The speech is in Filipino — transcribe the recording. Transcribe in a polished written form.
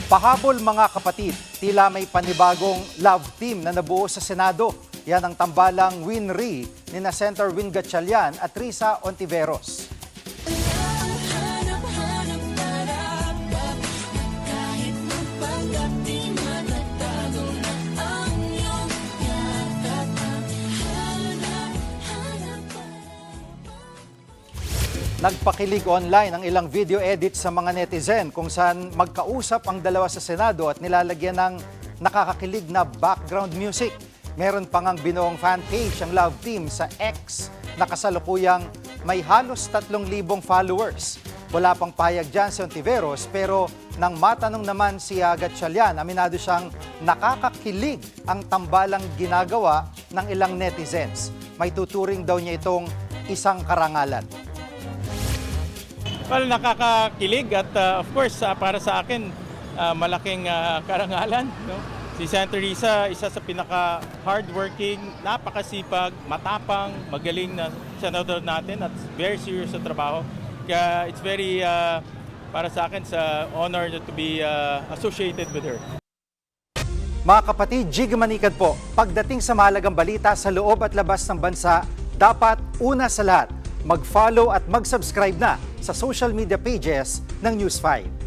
Pahabol mga kapatid, tila may panibagong love team na nabuo sa Senado. Yan ang tambalang Winry ni na Senator Win Gatchalian at Risa Ontiveros. Nagpakilig online ang ilang video edit sa mga netizen kung saan magkausap ang dalawa sa Senado at nilalagyan ng nakakakilig na background music. Meron pang ang binuong fan page ang love team sa X na kasalukuyang may halos 3,000 followers. Wala pang payag dyan si Ontiveros pero nang matanong naman si Gatchalian, aminado siyang nakakakilig ang tambalang ginagawa ng ilang netizens. May tuturing daw niya itong isang karangalan. Well, nakakakilig at of course para sa akin malaking karangalan. No? Si Senator Risa, isa sa pinaka-hardworking, napakasipag, matapang, magaling na senador natin at very serious sa trabaho. Kaya it's very, para sa akin, sa honor to be associated with her. Mga kapatid, Jig Manikad po, pagdating sa mahalagang balita sa loob at labas ng bansa, dapat una sa lahat, mag-follow at mag-subscribe na sa social media pages ng News 5.